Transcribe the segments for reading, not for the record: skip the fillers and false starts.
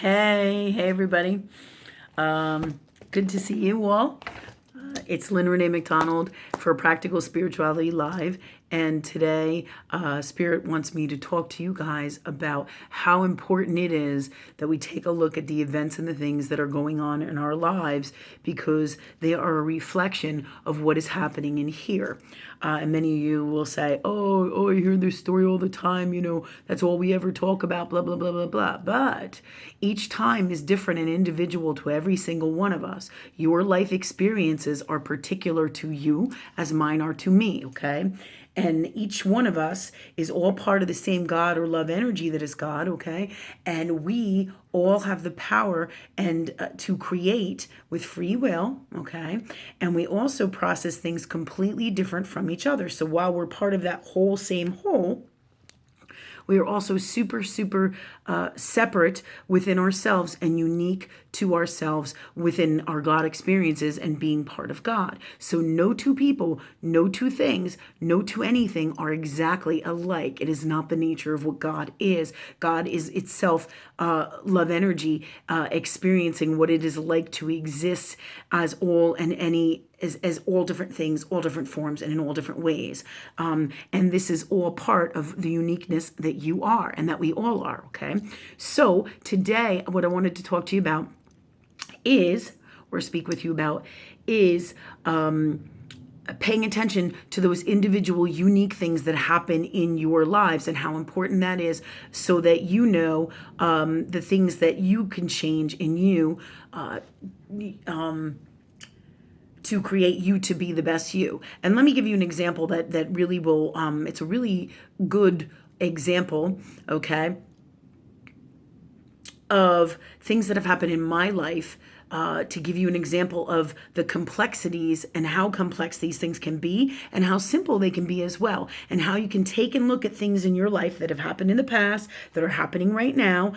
Hey everybody. Good to see you all. It's Lynn Renee McDonald for Practical Spirituality Live. And today, Spirit wants me to talk to you guys about how important it is that we take a look at the events and the things that are going on in our lives, because they are a reflection of what is happening in here. And many of you will say, oh, I hear this story all the time. That's all we ever talk about, blah, blah, blah, blah, blah. But each time is different and individual to every single one of us. Your life experiences are particular to you as mine are to me, okay? And each one of us is all part of the same God or love energy that is God, okay? And we all have the power and to create with free will, okay? And we also process things completely different from each other. So while we're part of that whole same whole, we are also super separate within ourselves and unique to ourselves within our God experiences and being part of God. So no two people, no two things, no two anything are exactly alike. It is not the nature of what God is. God is itself love energy, experiencing what it is like to exist as all and any, as all different things, all different forms, and in all different ways. And this is all part of the uniqueness that you are and that we all are, okay? So today, what I wanted to talk to you about is, or speak with you about, is paying attention to those individual unique things that happen in your lives and how important that is, so that you know the things that you can change in you to create you to be the best you. And let me give you an example that really will, it's a really good example, okay, of things that have happened in my life, to give you an example of the complexities and how complex these things can be and how simple they can be as well, and how you can take and look at things in your life that have happened in the past, that are happening right now,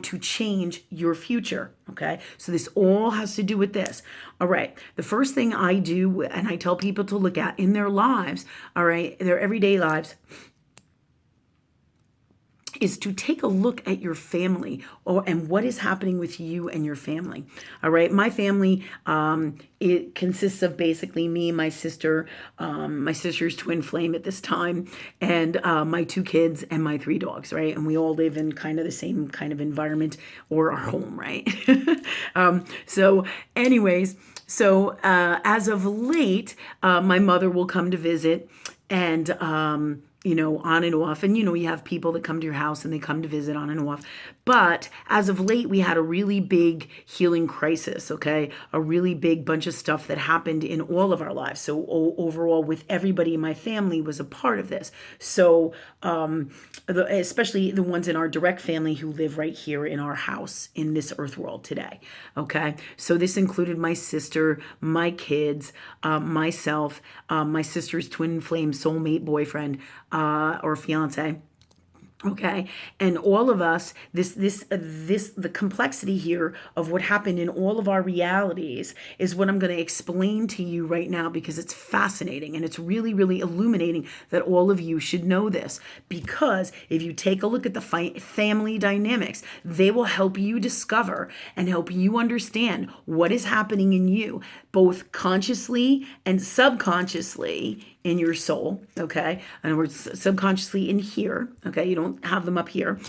to change your future, okay? So this all has to do with this. All right, the first thing I do, and I tell people to look at in their lives, all right, their everyday lives, is to take a look at your family and what is happening with you and your family. All right. My family, it consists of basically me, my sister, my sister's twin flame at this time, and my 2 kids and my 3 dogs, right? And we all live in kind of the same kind of environment, or our home, right? So anyways, as of late, my mother will come to visit, and on and off. And, you have people that come to your house and they come to visit on and off. But as of late, we had a really big healing crisis, okay? A really big bunch of stuff that happened in all of our lives. So overall, with everybody in my family was a part of this. So especially the ones in our direct family who live right here in our house in this earth world today, okay? So this included my sister, my kids, myself, my sister's twin flame soulmate boyfriend, or fiance. Okay. And all of us, the complexity here of what happened in all of our realities is what I'm going to explain to you right now, because it's fascinating and it's really, really illuminating that all of you should know this. Because if you take a look at the family dynamics, they will help you discover and help you understand what is happening in you, both consciously and subconsciously in your soul, okay? And we're subconsciously in here, okay? You don't have them up here.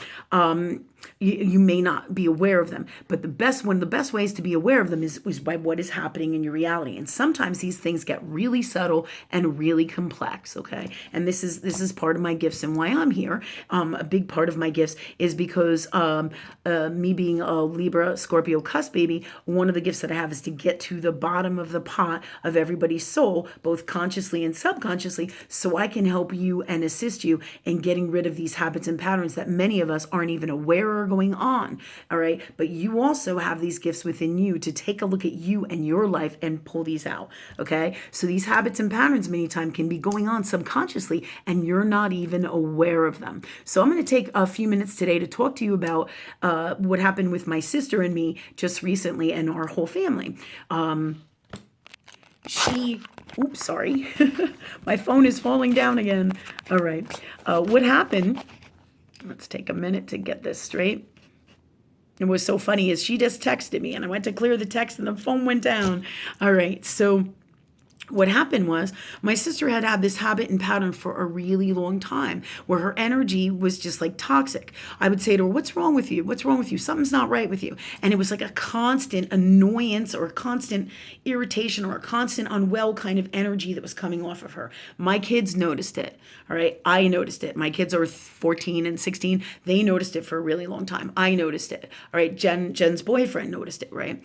You may not be aware of them, but one of the best ways to be aware of them is by what is happening in your reality. And sometimes these things get really subtle and really complex, okay? And this is part of my gifts and why I'm here. A big part of my gifts is because me being a Libra, Scorpio cusp baby, one of the gifts that I have is to get to the bottom of the pot of everybody's soul, both consciously and subconsciously, so I can help you and assist you in getting rid of these habits and patterns that many of us aren't even aware are going on, all right? But you also have these gifts within you to take a look at you and your life and pull these out, okay? So these habits and patterns many times can be going on subconsciously and you're not even aware of them. So I'm going to take a few minutes today to talk to you about what happened with my sister and me just recently and our whole family. Oops, sorry. My phone is falling down again. All right. What happened? Let's take a minute to get this straight. And what's so funny is she just texted me and I went to clear the text and the phone went down. All right. So what happened was my sister had this habit and pattern for a really long time where her energy was just like toxic. I would say to her, what's wrong with you? What's wrong with you? Something's not right with you. And it was like a constant annoyance or a constant irritation or a constant unwell kind of energy that was coming off of her. My kids noticed it. All right. I noticed it. My kids are 14 and 16. They noticed it for a really long time. I noticed it. All right. Jen's boyfriend noticed it. Right.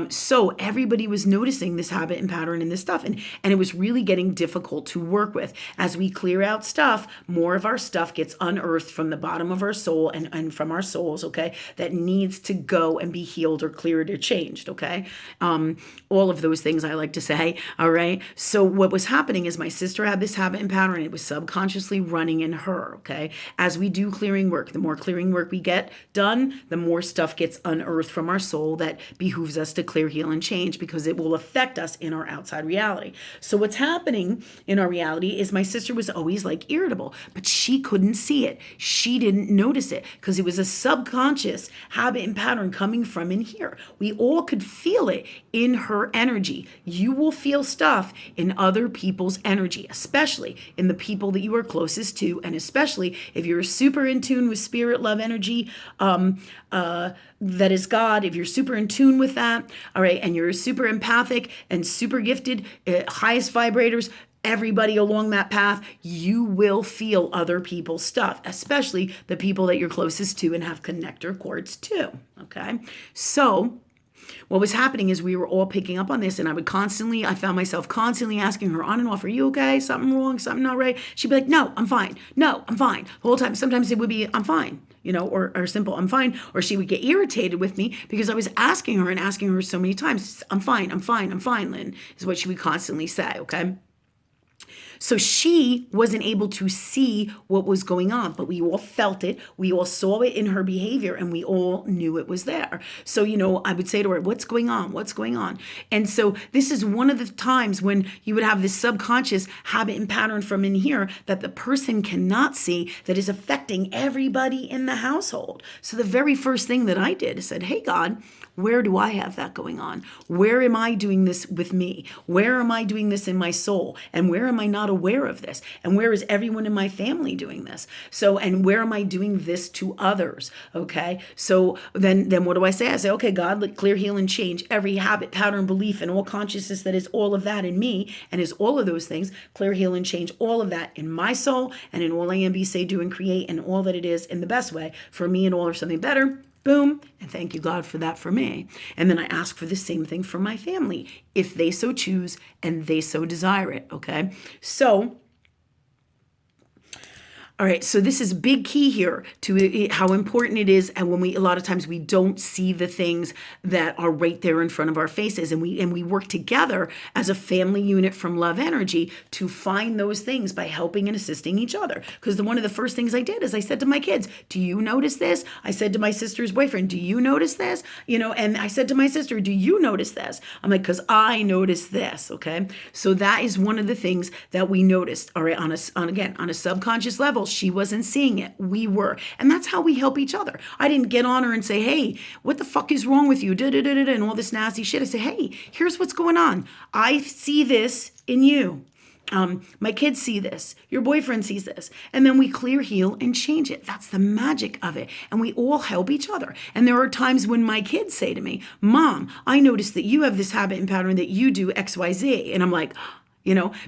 So everybody was noticing this habit and pattern and this stuff. And it was really getting difficult to work with. As we clear out stuff, more of our stuff gets unearthed from the bottom of our soul and from our souls, okay, that needs to go and be healed or cleared or changed, okay? All of those things I like to say, all right? So what was happening is my sister had this habit and pattern. It was subconsciously running in her, okay? As we do clearing work, the more clearing work we get done, the more stuff gets unearthed from our soul that behooves us to clear, heal, and change because it will affect us in our outside reality. So what's happening in our reality is my sister was always like irritable, but she couldn't see it. She didn't notice it because it was a subconscious habit and pattern coming from in here. We all could feel it in her energy. You will feel stuff in other people's energy, especially in the people that you are closest to, and especially if you're super in tune with spirit, love, energy, that is God, if you're super in tune with that, all right, and you're super empathic and super gifted, highest vibrators, everybody along that path, you will feel other people's stuff, especially the people that you're closest to and have connector cords to, okay? So what was happening is we were all picking up on this, and I found myself constantly asking her on and off, are you okay? Something wrong? Something not right? She'd be like, no, I'm fine. No, I'm fine. The whole time. Sometimes it would be, I'm fine, or simple, I'm fine. Or she would get irritated with me because I was asking her so many times, I'm fine, Lynn, is what she would constantly say, okay? So she wasn't able to see what was going on, but we all felt it. We all saw it in her behavior and we all knew it was there. So, I would say to her, what's going on? What's going on? And so this is one of the times when you would have this subconscious habit and pattern from in here that the person cannot see that is affecting everybody in the household. So the very first thing that I did is said, hey, God, where do I have that going on? Where am I doing this with me? Where am I doing this in my soul? And where am I not aware of this? And where is everyone in my family doing this? So, and where am I doing this to others? Okay. So then what do I say? I say, okay, God, let clear, heal, and change every habit, pattern, belief, and all consciousness that is all of that in me and is all of those things. Clear, heal, and change all of that in my soul and in all I am, be, say, do, and create, and all that it is in the best way for me and all or something better. Boom. And thank you, God, for that for me. And then I ask for the same thing for my family, if they so choose and they so desire it. Okay. So, all right, so this is a big key here to how important it is, and when a lot of times we don't see the things that are right there in front of our faces, and we work together as a family unit from love energy to find those things by helping and assisting each other. Because one of the first things I did is I said to my kids, do you notice this? I said to my sister's boyfriend, do you notice this? And I said to my sister, do you notice this? I'm like, because I noticed this, okay? So that is one of the things that we noticed, all right, on a subconscious level. She wasn't seeing it. We were. And that's how we help each other. I didn't get on her and say, hey, what the fuck is wrong with you? And all this nasty shit. I say, hey, here's what's going on. I see this in you. My kids see this. Your boyfriend sees this. And then we clear, heal, and change it. That's the magic of it. And we all help each other. And there are times when my kids say to me, Mom, I noticed that you have this habit and pattern that you do XYZ. And I'm like,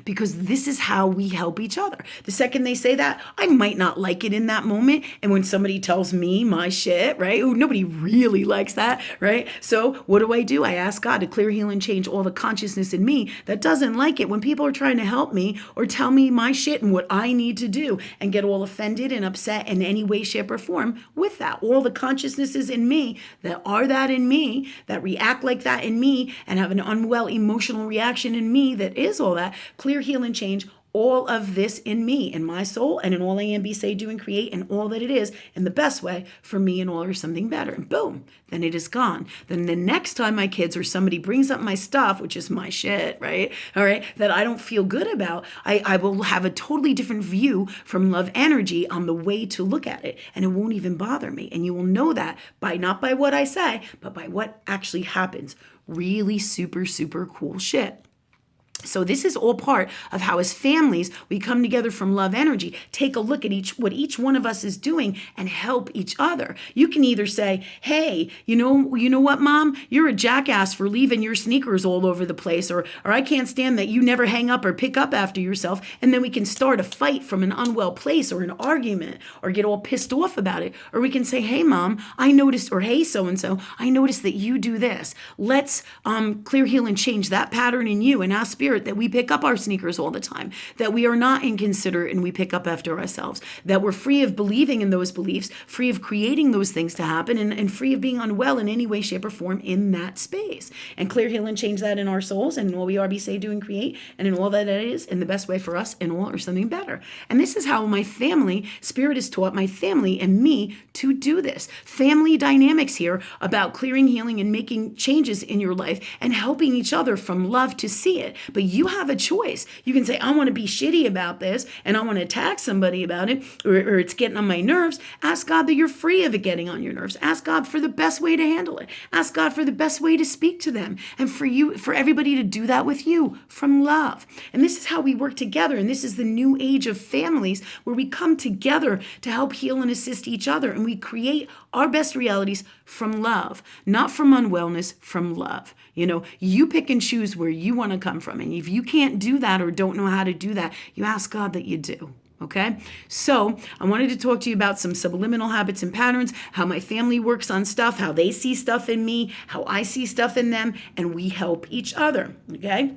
because this is how we help each other. The second they say that, I might not like it in that moment. And when somebody tells me my shit, right? Ooh, nobody really likes that, right? So what do? I ask God to clear, heal, and change all the consciousness in me that doesn't like it when people are trying to help me or tell me my shit and what I need to do and get all offended and upset in any way, shape, or form with that. All the consciousnesses in me that are that in me, that react like that in me and have an unwell emotional reaction in me that is all that. Clear, heal, and change all of this in me, in my soul, and in all I am, be, say, do, and create, and all that it is in the best way for me and all or something better. And boom, then it is gone. Then the next time my kids or somebody brings up my stuff, which is my shit, right? All right, that I don't feel good about, I will have a totally different view from love energy on the way to look at it. And it won't even bother me. And you will know that by not by what I say, but by what actually happens. Really super, super cool shit. So this is all part of how as families we come together from love energy, take a look at what each one of us is doing and help each other. You can either say, hey, you know what, Mom, you're a jackass for leaving your sneakers all over the place, or I can't stand that you never hang up or pick up after yourself. And then we can start a fight from an unwell place or an argument or get all pissed off about it. Or we can say, hey, Mom, I noticed, or hey, so-and-so, I noticed that you do this. Let's clear, heal, and change that pattern in you and our spirit that we pick up our sneakers all the time, that we are not inconsiderate and we pick up after ourselves, that we're free of believing in those beliefs, free of creating those things to happen, and free of being unwell in any way, shape, or form in that space. And clear, heal, and change that in our souls and in all we are, be, say, do, and create, and in all that it is in the best way for us and all or something better. And this is how my family, spirit has taught my family and me to do this. Family dynamics here about clearing, healing, and making changes in your life and helping each other from love to see it. But you have a choice. You can say, I want to be shitty about this and I want to attack somebody about it, or it's getting on my nerves. Ask God that you're free of it getting on your nerves. Ask God for the best way to handle it. Ask God for the best way to speak to them, and for everybody to do that with you from love. And this is how we work together. And this is the new age of families where we come together to help heal and assist each other. And we create our best realities from love, not from unwellness, from love. You pick and choose where you want to come from. And if you can't do that or don't know how to do that, you ask God that you do. Okay, so I wanted to talk to you about some subliminal habits and patterns, how my family works on stuff, how they see stuff in me, how I see stuff in them, and we help each other. Okay.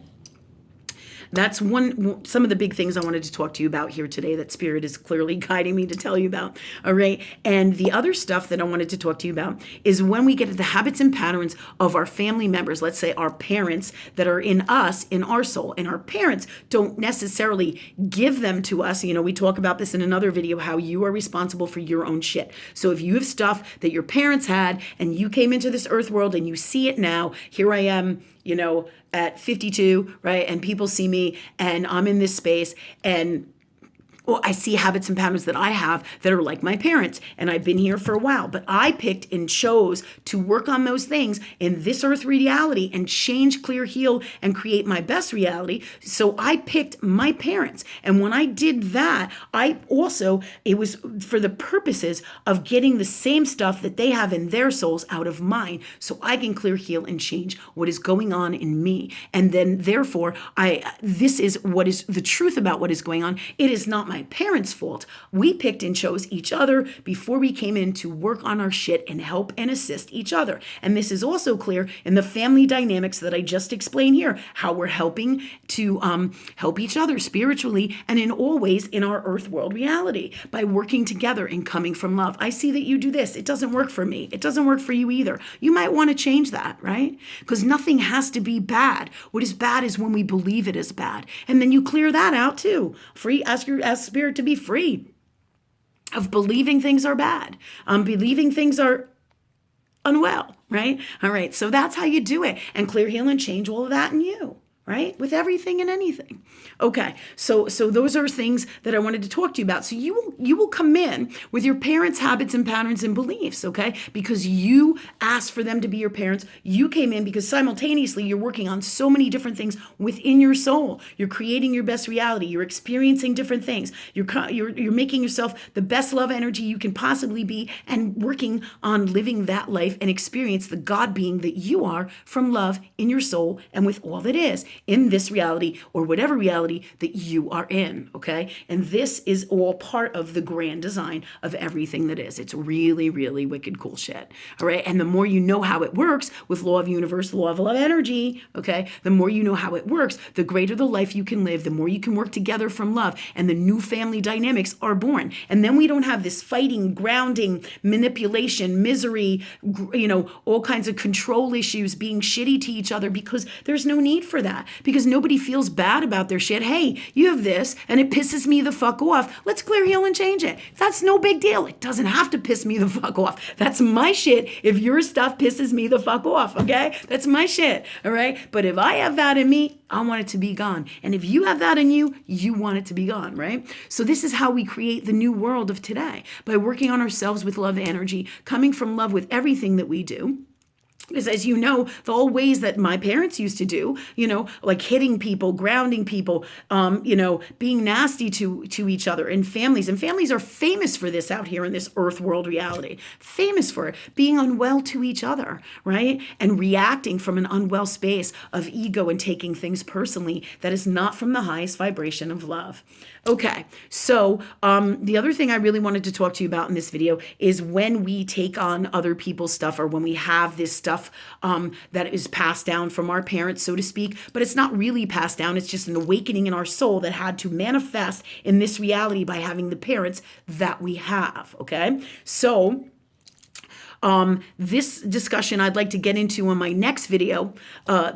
That's some of the big things I wanted to talk to you about here today that Spirit is clearly guiding me to tell you about. All right. And the other stuff that I wanted to talk to you about is when we get at the habits and patterns of our family members, let's say our parents that are in us, in our soul, and our parents don't necessarily give them to us. We talk about this in another video, how you are responsible for your own shit. So if you have stuff that your parents had and you came into this earth world and you see it now, here I am, at 52, right? And people see me and I'm in this space and I see habits and patterns that I have that are like my parents, and I've been here for a while, but I picked and chose to work on those things in this earth reality and change, clear, heal, and create my best reality. So I picked my parents. And when I did that, it was for the purposes of getting the same stuff that they have in their souls out of mine, so I can clear, heal, and change what is going on in me. And then therefore, this is what is the truth about what is going on. It is not my parents' fault. We picked and chose each other before we came in to work on our shit and help and assist each other. And this is also clear in the family dynamics that I just explained here, how we're helping to help each other spiritually and in all ways in our earth world reality by working together and coming from love. I see that you do this. It doesn't work for me. It doesn't work for you either. You might want to change that, right? Because nothing has to be bad. What is bad is when we believe it is bad. And then you clear that out too. Ask Spirit to be free of believing things are bad, believing things are unwell, right? All right, so that's how you do it, and clear, heal, and change all of that in you, right? With everything and anything. Okay, so those are things that I wanted to talk to you about. So you will come in with your parents' habits and patterns and beliefs, okay? Because you asked for them to be your parents. You came in because simultaneously you're working on so many different things within your soul. You're creating your best reality. You're experiencing different things. You're making yourself the best love energy you can possibly be and working on living that life and experience the God being that you are from love in your soul and with all that is in this reality or whatever reality that you are in, okay? And this is all part of the grand design of everything that is. It's really, really wicked cool shit, all right? And the more you know how it works with law of universe, law of love energy, okay? The more you know how it works, the greater the life you can live, the more you can work together from love, and the new family dynamics are born. And then we don't have this fighting, grounding, manipulation, misery, all kinds of control issues, being shitty to each other, because there's no need for that. because nobody feels bad about their shit. Hey, you have this and it pisses me the fuck off. Let's clear, heal, and change it. That's no big deal. It doesn't have to piss me the fuck off. That's my shit if your stuff pisses me the fuck off, okay? That's my shit, all right? But if I have that in me, I want it to be gone. And if you have that in you, you want it to be gone, right? So this is how we create the new world of today, by working on ourselves with love energy, coming from love with everything that we do. Because as you know, the old ways that my parents used to do, like hitting people, grounding people, being nasty to each other and families are famous for this out here in this earth world reality, famous for it, being unwell to each other, right? And reacting from an unwell space of ego and taking things personally that is not from the highest vibration of love. Okay, so the other thing I really wanted to talk to you about in this video is when we take on other people's stuff, or when we have this stuff that is passed down from our parents, so to speak, but it's not really passed down. It's just an awakening in our soul that had to manifest in this reality by having the parents that we have, okay? So this discussion I'd like to get into in my next video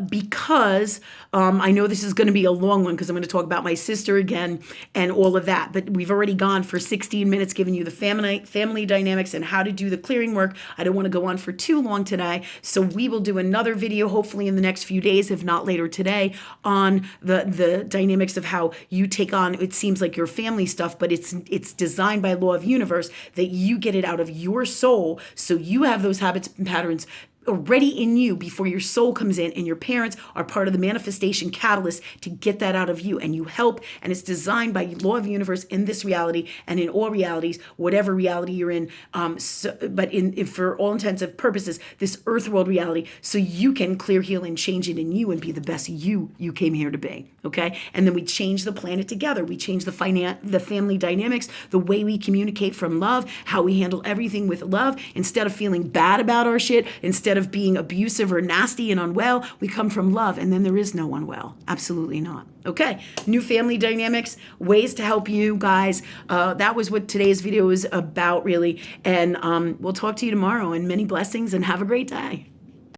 because I know this is going to be a long one, because I'm going to talk about my sister again and all of that. But we've already gone for 16 minutes giving you the family dynamics and how to do the clearing work. I don't want to go on for too long today. So we will do another video hopefully in the next few days, if not later today, on the dynamics of how you take on, it seems like your family stuff, but it's designed by law of universe that you get it out of your soul, so you have those habits and patterns already in you before your soul comes in, and your parents are part of the manifestation catalyst to get that out of you, and you help, and it's designed by law of universe in this reality and in all realities, whatever reality you're in, but for all intents and purposes, this earth world reality, so you can clear, heal, and change it in you and be the best you came here to be, okay? And then we change the planet together. We change the family dynamics, the way we communicate from love, how we handle everything with love, instead of feeling bad about our shit, instead of being abusive or nasty and unwell, we come from love, and then there is no unwell. Absolutely not. Okay, new family dynamics, ways to help you guys. That was what today's video is about, really. And we'll talk to you tomorrow, and many blessings, and have a great day.